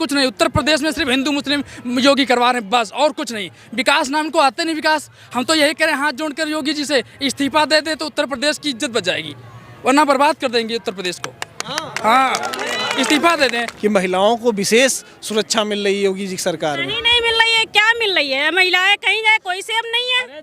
कुछ नहीं। उत्तर प्रदेश में सिर्फ हिंदू मुस्लिम योगी करवा रहे हैं बस, और कुछ नहीं। विकास नाम को आते नहीं विकास। हम तो यही करें हाथ जोड़कर योगी जी से इस्तीफा दे दे तो उत्तर प्रदेश की इज्जत बच जाएगी, वरना बर्बाद कर देंगे उत्तर प्रदेश को। हाँ, इस्तीफा दे दें। कि महिलाओं को विशेष सुरक्षा मिल रही है योगी जी की सरकार में। नहीं मिल रही है, क्या मिल रही है? महिलाएं कहीं जाए कोई सेफ नहीं है,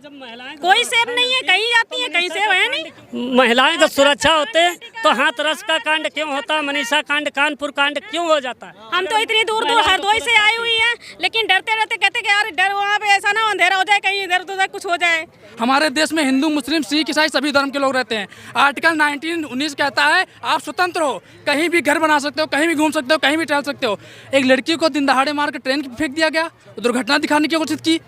कोई सेफ नहीं है, कहीं जाती है कहीं सेफ है नहीं। महिलाएं का सुरक्षा होते तो हाथरस का कांड क्यों होता, मनीषा कांड, कानपुर कांड क्यों हो जाता है? हम तो इतनी दूर दूर हरदोई से आई हुई है, लेकिन डरते डरते कहते कि यार डर वहाँ पे ऐसा ना अंधेरा हो जाए, कहीं इधर उधर कुछ हो जाए। हमारे देश में हिंदू मुस्लिम सिख ईसाई सभी धर्म के लोग रहते हैं। आर्टिकल 19 कहता है आप स्वतंत्र हो, कहीं भी घर बना सकते हो, कहीं भी घूम सकते हो, कहीं भी टहल सकते हो। एक लड़की को दिन दहाड़े मार कर ट्रेन की फेंक दिया गया, दुर्घटना दिखाने की कोशिश की।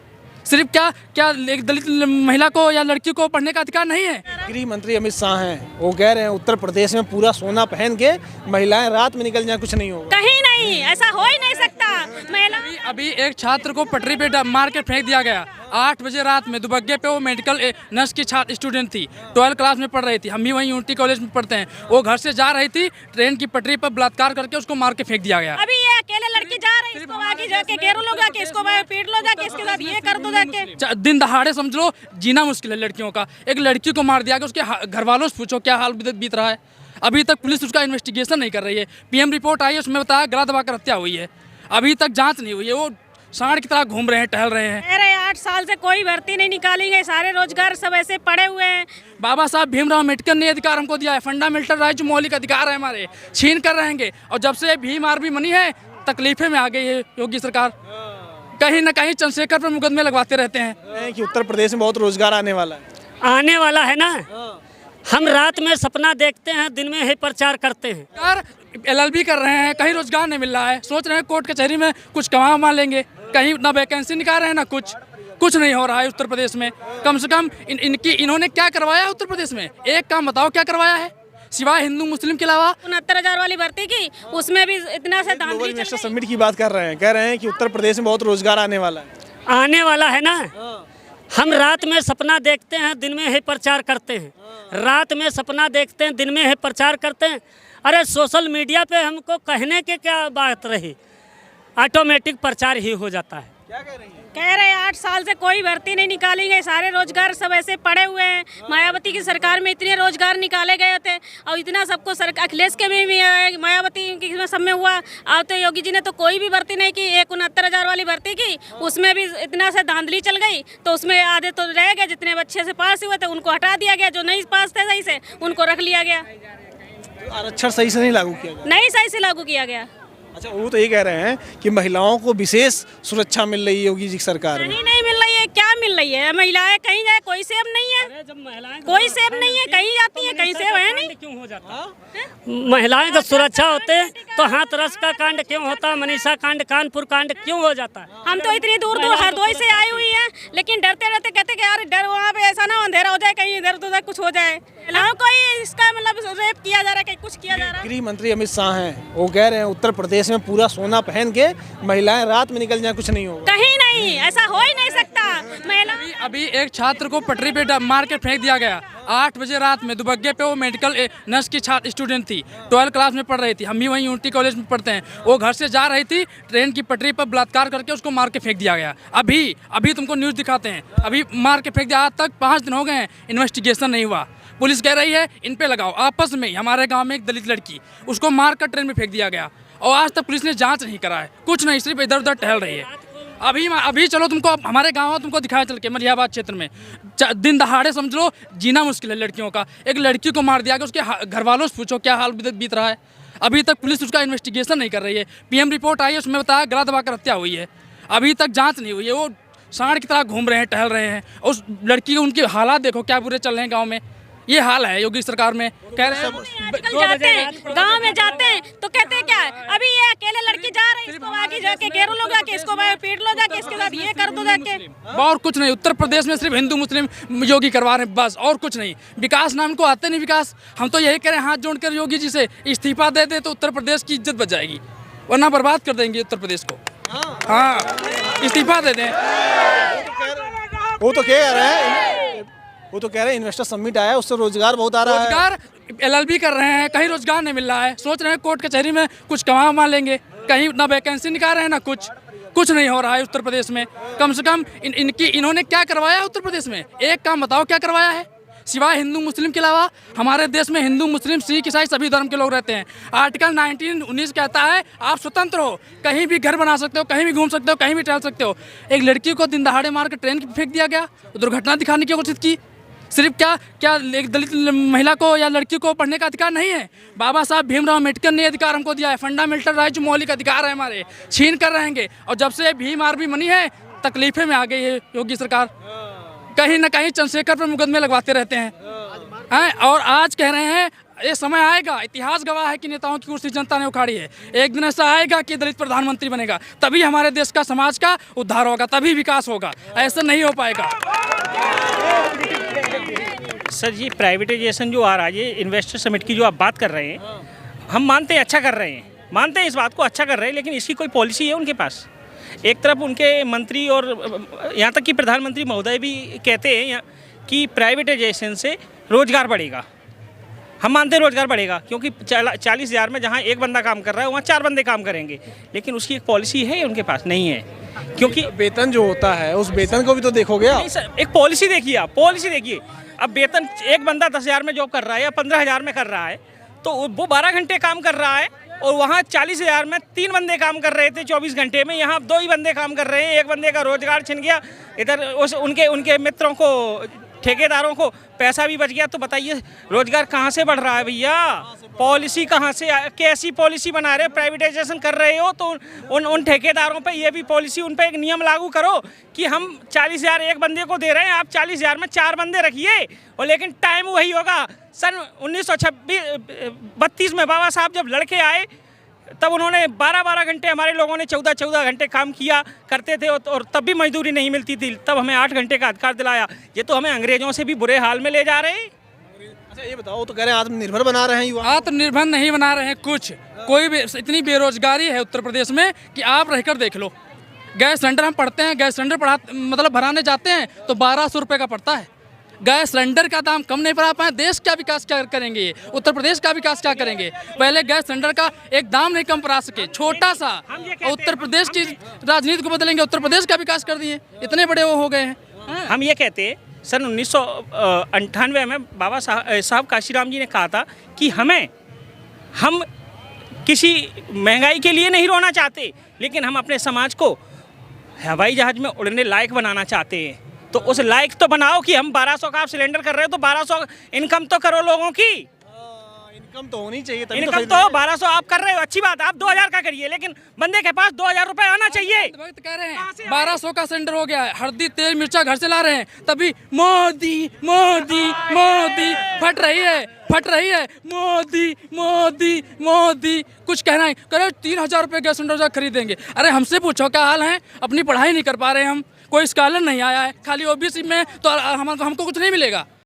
सिर्फ क्या एक दलित महिला को या लड़की को पढ़ने का अधिकार नहीं है? गृह मंत्री अमित शाह हैं, वो कह रहे हैं उत्तर प्रदेश में पूरा सोना पहन के महिलाएं रात में निकल जाए, कुछ नहीं होगा। कहीं नहीं, ऐसा हो ही नहीं सकता। महिला अभी एक छात्र को पटरी पे मार के फेंक दिया गया 8 बजे रात में दुबग्गे पे। वो मेडिकल नर्स की छात्र स्टूडेंट थी, 12 क्लास में पढ़ रही थी। हम भी वहीं यूनिटी कॉलेज में पढ़ते हैं। वो घर से जा रही थी, ट्रेन की पटरी पर बलात्कार करके उसको मार के फेंक दिया गया। अभी ये अकेले लड़की जा रही है, इसको आगे जाके घेरो लो, जाके इसको पीट लो, जाके इसके साथ ये कर दो जाके। दिन दहाड़े समझ लो जीना मुश्किल है लड़कियों का। एक लड़की को मार दिया गया, उसके घर वालों से पूछो क्या हाल बीत रहा है। अभी तक पुलिस उसका इन्वेस्टिगेशन नहीं कर रही है। पीएम रिपोर्ट आई है, उसमें बताया गला दबाकर हत्या हुई है। अभी तक जांच नहीं हुई है। वो सांड की तरह घूम रहे हैं, टहल रहे हैं। अरे 8 साल से कोई भर्ती नहीं निकाली गई, सारे रोजगार सब ऐसे पड़े हुए हैं। बाबा साहब भीमराव अम्बेडकर ने अधिकार हमको दिया है, फंडामेंटल राइट जो मौलिक अधिकार है हमारे, छीन कर रहेंगे। और जब से भीम आर्मी बनी है तकलीफे में आ गई है योगी सरकार। कहीं ना कहीं चंद्रशेखर पर मुकदमे लगवाते रहते हैं कि उत्तर प्रदेश में बहुत रोजगार आने वाला है। आने वाला है ना। हम रात में सपना देखते हैं, दिन में ही प्रचार करते हैं। यार LLB कर रहे हैं, कहीं रोजगार नहीं मिल रहा है। सोच रहे हैं कोर्ट कचहरी में कुछ कमा लेंगे, कहीं ना वैकेंसी निकाल रहे हैं ना कुछ नहीं हो रहा है उत्तर प्रदेश में। कम से कम इन्होंने क्या करवाया उत्तर प्रदेश में? एक काम बताओ क्या करवाया है सिवाय हिंदू मुस्लिम के अलावा? 69,000 वाली भर्ती की, उसमें भी इतना से धांधली चल गई। समिट की बात कर रहे हैं, कह रहे हैं कि उत्तर प्रदेश में बहुत रोजगार आने वाला है। आने वाला है ना। हम रात में सपना देखते हैं, दिन में ही प्रचार करते हैं। रात में सपना देखते हैं, दिन में ही प्रचार करते हैं। अरे सोशल मीडिया पे हमको कहने के क्या बात रही, ऑटोमेटिक प्रचार ही हो जाता है। क्या कह रही है? कह रहे 8 साल से कोई भर्ती नहीं निकाली गई, सारे रोजगार सब ऐसे पड़े हुए हैं। मायावती की सरकार में इतने रोजगार निकाले गए थे और इतना सबको अखिलेश के में भी मायावती की सब में हुआ। अब तो योगी जी ने तो कोई भी भर्ती नहीं की। एक 69,000 वाली भर्ती की, उसमें भी इतना से धांधली चल गई, तो उसमें आधे तो रह गए। जितने अच्छे से पास हुए थे उनको हटा दिया गया, जो नहीं पास थे सही से उनको रख लिया गया। आरक्षण सही से नहीं लागू किया गया? नहीं सही से लागू किया गया। अच्छा, वो तो ये कह रहे हैं कि महिलाओं को विशेष सुरक्षा मिल रही है योगी जी की सरकार में। नहीं मिल रही है, क्या मिल रही है? महिलाएं कहीं जाए कोई सेफ नहीं है, कोई सेफ नहीं है, कहीं जाती है कहीं सेफ है नहीं। क्यों हो जाता है? महिलाएं का सुरक्षा होते तो हाथरस का कांड क्यों होता, मनीषा कांड, कानपुर कांड क्यों हो जाता है? हम तो इतनी दूर दूर हरदोई से आई हुई है, लेकिन डरते डरते कहते कि यार डर वहाँ पे ऐसा ना अंधेरा हो जाए, कहीं इधर उधर कुछ हो जाए। कोई इसका मतलब रेप किया जा रहा है, कहीं कुछ किया जा रहा है। गृह मंत्री अमित शाह हैं, वो कह रहे हैं उत्तर प्रदेश में पूरा सोना पहन के महिलाएं रात में निकल जाए, कुछ नहीं होगा। कहीं नहीं, ऐसा हो ही नहीं सकता। अभी एक छात्र को पटरी पे मार के फेंक दिया गया 8 बजे रात में दुबग्गे पे। वो मेडिकल नर्स की छात्र स्टूडेंट थी, 12 क्लास में पढ़ रही थी। हम भी वहीं यूनिटी कॉलेज में पढ़ते हैं। वो घर से जा रही थी, ट्रेन की पटरी पर बलात्कार करके उसको मार के फेंक दिया गया। अभी तुमको न्यूज़ दिखाते हैं, अभी मार के फेंक दिया। आज तक 5 दिन हो गए हैं, इन्वेस्टिगेशन नहीं हुआ। पुलिस कह रही है इन पे लगाओ। आपस में हमारे गांव में एक दलित लड़की, उसको मार कर ट्रेन में फेंक दिया गया और आज तक पुलिस ने जांच नहीं करा है, कुछ नहीं, सिर्फ इधर उधर टहल रही है। अभी चलो तुमको हमारे गांव तुमको दिखाया चल के मलिहाबाद क्षेत्र में दिन दहाड़े समझ लो जीना मुश्किल है लड़कियों का। एक लड़की को मार दिया गया, उसके घर वालों से पूछो क्या हाल बीत रहा है। अभी तक पुलिस उसका इन्वेस्टिगेशन नहीं कर रही है। पीएम रिपोर्ट आई है, उसमें बताया गला दबाकर हत्या हुई है। अभी तक जांच नहीं हुई है। वो सांड की तरह घूम रहे हैं, टहल रहे हैं। उस लड़की के उनके हालात देखो क्या बुरे चल रहे हैं गाँव में। ये हाल है योगी सरकार में। कह रहे हैं जाते हैं गाँव में जाते हैं तो कहते हैं क्या, अभी ये अकेले लड़की जा रही है, इसको आगे जाके घेरो लो, जाके इसको पीट लो, जाके इसके साथ ये कर दो जाके। और कुछ नहीं। उत्तर प्रदेश में सिर्फ हिंदू मुस्लिम योगी करवा रहे हैं बस, और कुछ नहीं। विकास नाम को आते नहीं विकास। हम तो यही करें हाथ जोड़कर योगी जी से इस्तीफा दे दे तो उत्तर प्रदेश की इज्जत बच जाएगी, वरना बर्बाद कर देंगे उत्तर प्रदेश को। हाँ, इस्तीफा दे दें। वो तो कह रहे हैं, वो तो कह रहे हैं इन्वेस्टर समिट आया है, उससे रोजगार बहुत आ रहा है। रोजगार LLB कर रहे हैं, कहीं रोजगार नहीं मिल रहा है। सोच रहे हैं कोर्ट कचहरी में कुछ कमा लेंगे, कहीं ना वैकेंसी निकाल रहे हैं ना कुछ नहीं हो रहा है उत्तर प्रदेश में। कम से कम इन्होंने क्या करवाया है उत्तर प्रदेश में? एक काम बताओ क्या करवाया है, सिवाय हिंदू मुस्लिम के अलावा? हमारे देश में हिंदू मुस्लिम सिख ईसाई सभी धर्म के लोग रहते हैं। आर्टिकल 19 कहता है आप स्वतंत्र हो, कहीं भी घर बना सकते हो, कहीं भी घूम सकते हो, कहीं भी टहल सकते हो। एक लड़की को दिन दहाड़े मार कर ट्रेन फेंक दिया गया, दुर्घटना दिखाने की कोशिश की। सिर्फ क्या एक दलित महिला को या लड़की को पढ़ने का अधिकार नहीं है? बाबा साहब भीमराव अम्बेडकर ने अधिकार हमको दिया है, फंडामेंटल राइट जो मौलिक अधिकार है हमारे, छीन कर रहेंगे। और जब से भीम आर्मी बनी है तकलीफें में आ गई है योगी सरकार, कहीं ना कहीं चंद्रशेखर पर मुकदमे लगवाते रहते हैं। और आज कह रहे हैं ये समय आएगा, इतिहास गवाह है कि नेताओं की कुर्सी जनता ने उखाड़ी है। एक दिन ऐसा आएगा कि दलित प्रधानमंत्री बनेगा, तभी हमारे देश का समाज का उद्धार होगा, तभी विकास होगा, ऐसा नहीं हो पाएगा। सर ये प्राइवेटाइजेशन जो आ रहा है, ये इन्वेस्टर समिट की जो आप बात कर रहे हैं, हम मानते हैं अच्छा कर रहे हैं, मानते हैं इस बात को अच्छा कर रहे हैं, लेकिन इसकी कोई पॉलिसी है उनके पास? एक तरफ उनके मंत्री और यहाँ तक कि प्रधानमंत्री महोदय भी कहते हैं कि प्राइवेटाइजेशन से रोजगार बढ़ेगा। हम मानते हैं रोजगार बढ़ेगा, क्योंकि 40,000 में जहाँ एक बंदा काम कर रहा है वहाँ 4 बंदे काम करेंगे, लेकिन उसकी एक पॉलिसी है उनके पास नहीं है। क्योंकि वेतन जो होता है उस वेतन को भी तो देखोगे आप। नहीं सर, एक पॉलिसी देखिए आप, पॉलिसी देखिए। अब वेतन एक बंदा 10,000 में जॉब कर रहा है या 15,000 में कर रहा है, तो वो 12 घंटे काम कर रहा है, और वहाँ 40,000 में 3 बंदे काम कर रहे थे 24 घंटे में, यहाँ 2 ही बंदे काम कर रहे हैं। एक बंदे का रोजगार छिन गया, इधर उनके मित्रों को, ठेकेदारों को पैसा भी बच गया। तो बताइए रोजगार कहाँ से बढ़ रहा है भैया? पॉलिसी कहाँ से, कैसी पॉलिसी बना रहे हो? प्राइवेटाइजेशन कर रहे हो तो उन ठेकेदारों पे ये भी पॉलिसी, उन पे एक नियम लागू करो कि हम 40,000 एक बंदे को दे रहे हैं, आप 40,000 में 4 बंदे रखिए, और लेकिन टाइम वही होगा। सन 1932 में बाबा साहब जब लड़के आए तब उन्होंने 12-12 घंटे, हमारे लोगों ने 14-14 घंटे काम किया करते थे, और तब भी मजदूरी नहीं मिलती थी। तब हमें 8 घंटे का अधिकार दिलाया। ये तो हमें अंग्रेजों से भी बुरे हाल में ले जा रहे हैं। अच्छा ये बताओ, तो कह रहे हैं आत्मनिर्भर बना रहे हैं युवा। आत्मनिर्भर नहीं बना रहे हैं कुछ। इतनी बेरोजगारी है उत्तर प्रदेश में कि आप रहकर देख लो। गैस सिलेंडर हम पढ़ते हैं, गैस सिलेंडर भराने जाते हैं तो 1200 रुपये का पड़ता है। गैस सिलेंडर का दाम कम नहीं बढ़ा पाए, देश का विकास क्या करेंगे? उत्तर प्रदेश का विकास क्या करेंगे? पहले गैस सिलेंडर का एक दाम नहीं कम बढ़ा सके, छोटा सा। उत्तर प्रदेश की राजनीति को बदलेंगे, उत्तर प्रदेश का विकास कर दिए, इतने बड़े वो हो गए हैं। हम ये कहते हैं सन 1998 में बाबा साहब काशीराम जी ने कहा था कि हम किसी महंगाई के लिए नहीं रोना चाहते, लेकिन हम अपने समाज को हवाई जहाज में उड़ने लायक बनाना चाहते हैं। तो उस लायक तो बनाओ कि हम 1200 का आप सिलेंडर कर रहे हो तो 1200 इनकम तो करो लोगों की। इनकम तो होनी चाहिए, तभी इनकम तो 1200 आप कर रहे हो, अच्छी बात, आप 2000 का करिए, लेकिन बंदे के पास 2000 रुपए आना चाहिए। वक्त कह रहे हैं 1200 का सिलेंडर हो गया है, हल्दी तेल मिर्चा घर से ला रहे हैं, तभी मोदी मोदी मोदी फट रही है मोदी मोदी मोदी। कुछ कहना है, करो 3000 रुपये गैस सिलेंडर खरीदेंगे। अरे हमसे पूछो क्या हाल है? अपनी पढ़ाई नहीं कर पा रहे हम, कोई स्कॉलर नहीं आया है, खाली ओबीसी में तो हमको कुछ नहीं मिलेगा।